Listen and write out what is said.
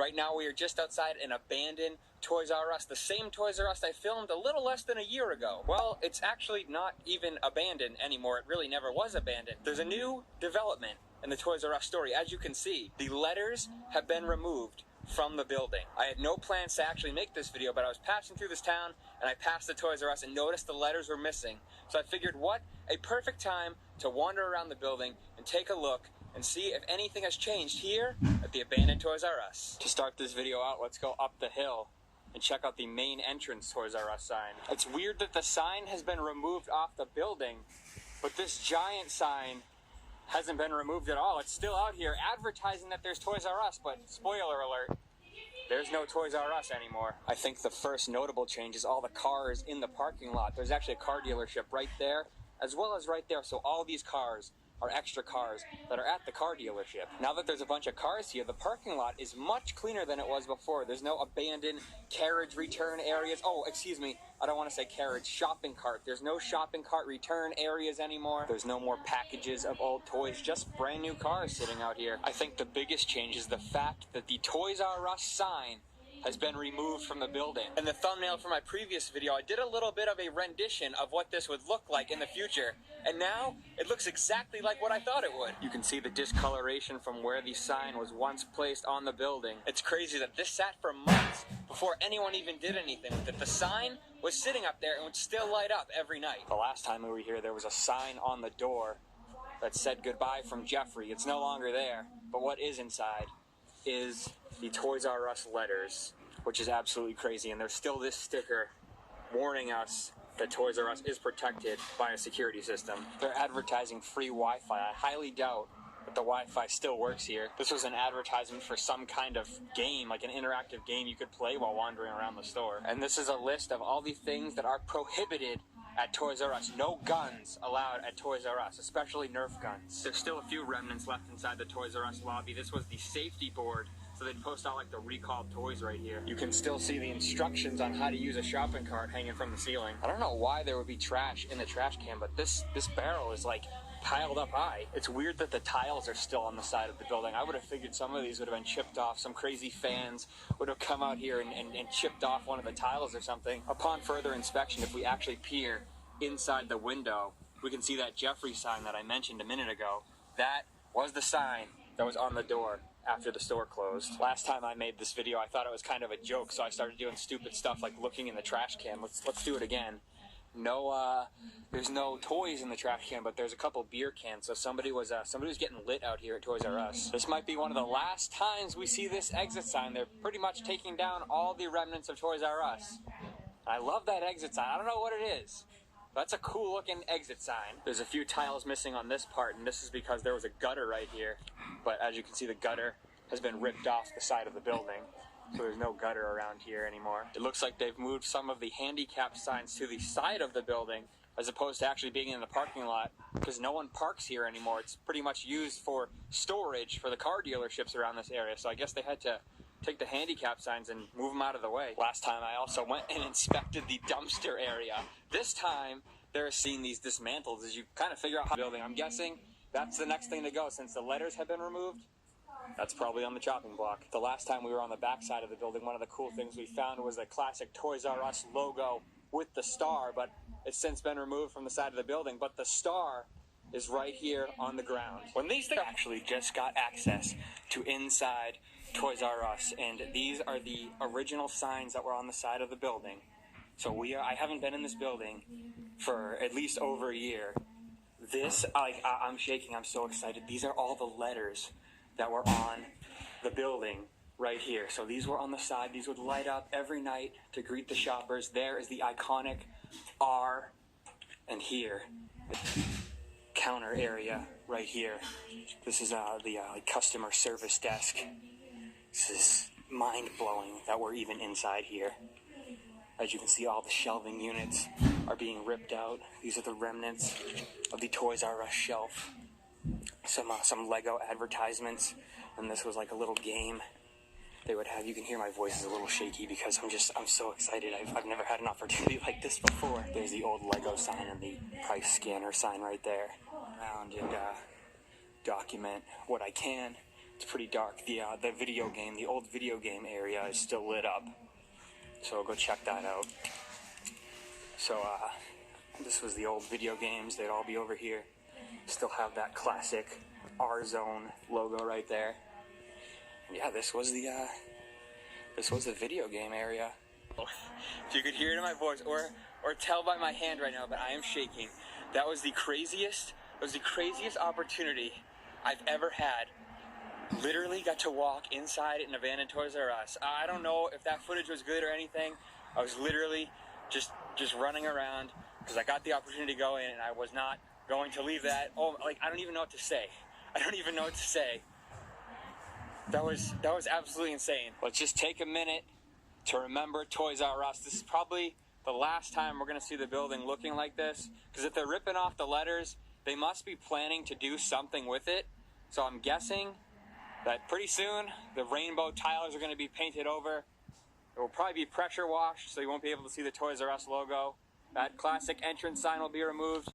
Right now we are just outside an abandoned Toys R Us, the same Toys R Us I filmed a little less than a year ago. Well, it's actually not even abandoned anymore. It really never was abandoned. There's a new development in the Toys R Us story. As you can see, the letters have been removed from the building. I had no plans to actually make this video, but I was passing through this town and I passed the Toys R Us and noticed the letters were missing. So I figured, what a perfect time to wander around the building and take a look and see if anything has changed here at the abandoned Toys R Us. To start this video out, let's go up the hill and check out the main entrance Toys R Us sign. It's weird that the sign has been removed off the building, but this giant sign hasn't been removed at all. It's still out here advertising that there's Toys R Us, but spoiler alert, there's no Toys R Us anymore. I think the first notable change is all the cars in the parking lot. There's actually a car dealership right there, as well as right there, so all these cars are extra cars that are at the car dealership. Now that there's a bunch of cars here, the parking lot is much cleaner than it was before. There's no abandoned carriage return areas. Oh, excuse me, I don't want to say carriage, shopping cart. There's no shopping cart return areas anymore. There's no more packages of old toys, just brand new cars sitting out here. I think the biggest change is the fact that the Toys R Us sign has been removed from the building. In the thumbnail for my previous video, I did a little bit of a rendition of what this would look like in the future, and now it looks exactly like what I thought it would. You can see the discoloration from where the sign was once placed on the building. It's crazy that this sat for months before anyone even did anything with it. The sign was sitting up there and would still light up every night. The last time we were here, there was a sign on the door that said goodbye from Jeffrey. It's no longer there, but what is inside is the Toys R Us letters, which is absolutely crazy. And there's still this sticker warning us that Toys R Us is protected by a security system. They're advertising free Wi-Fi. I highly doubt that the Wi-Fi still works here. This was an advertisement for some kind of game, like an interactive game you could play while wandering around the store. And this is a list of all the things that are prohibited at Toys R Us. No guns allowed at Toys R Us, especially Nerf guns. There's still a few remnants left inside the Toys R Us lobby. This was the safety board, so they'd post out like the recalled toys right here. You can still see the instructions on how to use a shopping cart hanging from the ceiling. I don't know why there would be trash in the trash can, but this barrel is like piled up high. It's weird that the tiles are still on the side of the building. I would have figured some of these would have been chipped off. Some crazy fans would have come out here and chipped off one of the tiles or something. Upon further inspection, if we actually peer inside the window, we can see that Jeffrey sign that I mentioned a minute ago. That was the sign that was on the door after the store closed. Last time I made this video, I thought it was kind of a joke, so I started doing stupid stuff like looking in the trash can. Let's do it again. No, there's no toys in the trash can, but there's a couple beer cans. So somebody was getting lit out here at Toys R Us. This might be one of the last times we see this exit sign. They're pretty much taking down all the remnants of Toys R Us. I love that exit sign. I don't know what it is. That's a cool looking exit sign. There's a few tiles missing on this part, and this is because there was a gutter right here. But as you can see, the gutter has been ripped off the side of the building, so there's no gutter around here anymore. It looks like they've moved some of the handicap signs to the side of the building as opposed to actually being in the parking lot, because no one parks here anymore. It's pretty much used for storage for the car dealerships around this area, so I guess they had to take the handicap signs and move them out of the way. Last time I also went and inspected the dumpster area. This time they're seeing these dismantled as you kind of figure out how to building. I'm guessing that's the next thing to go. Since the letters have been removed, that's probably on the chopping block. The last time we were on the back side of the building, one of the cool things we found was a classic Toys R Us logo with the star, but it's since been removed from the side of the building. But the star is right here on the ground. When these things actually just got access to inside Toys R Us, and these are the original signs that were on the side of the building. So I haven't been in this building for at least over a year. This, I'm shaking, I'm so excited. These are all the letters that were on the building right here. So these were on the side. These would light up every night to greet the shoppers. There is the iconic R, and here, counter area right here. This is the customer service desk. This is mind-blowing that we're even inside here. As you can see, all the shelving units are being ripped out. These are the remnants of the Toys R Us shelf. Some Lego advertisements, and this was like a little game they would have. You can hear my voice is a little shaky because I'm so excited. I've never had an opportunity like this before. There's the old Lego sign and the price scanner sign right there. Around and document what I can It's pretty dark. The video game, the old video game area is still lit up. So we'll go check that out. So, this was the old video games. They'd all be over here. Still have that classic R-Zone logo right there. Yeah, this was the video game area. If you could hear it in my voice or tell by my hand right now, but I am shaking. That was the craziest opportunity I've ever had. Literally got to walk inside an abandoned Toys R Us. I don't know if that footage was good or anything. I was literally just running around because I got the opportunity to go in, and I was not going to leave that. Oh, like, I don't even know what to say. That was absolutely insane. Let's just take a minute to remember Toys R Us. This is probably the last time we're going to see the building looking like this, because if they're ripping off the letters, they must be planning to do something with it. So I'm guessing that pretty soon the rainbow tiles are going to be painted over. It will probably be pressure washed, so you won't be able to see the Toys R Us logo. That classic entrance sign will be removed.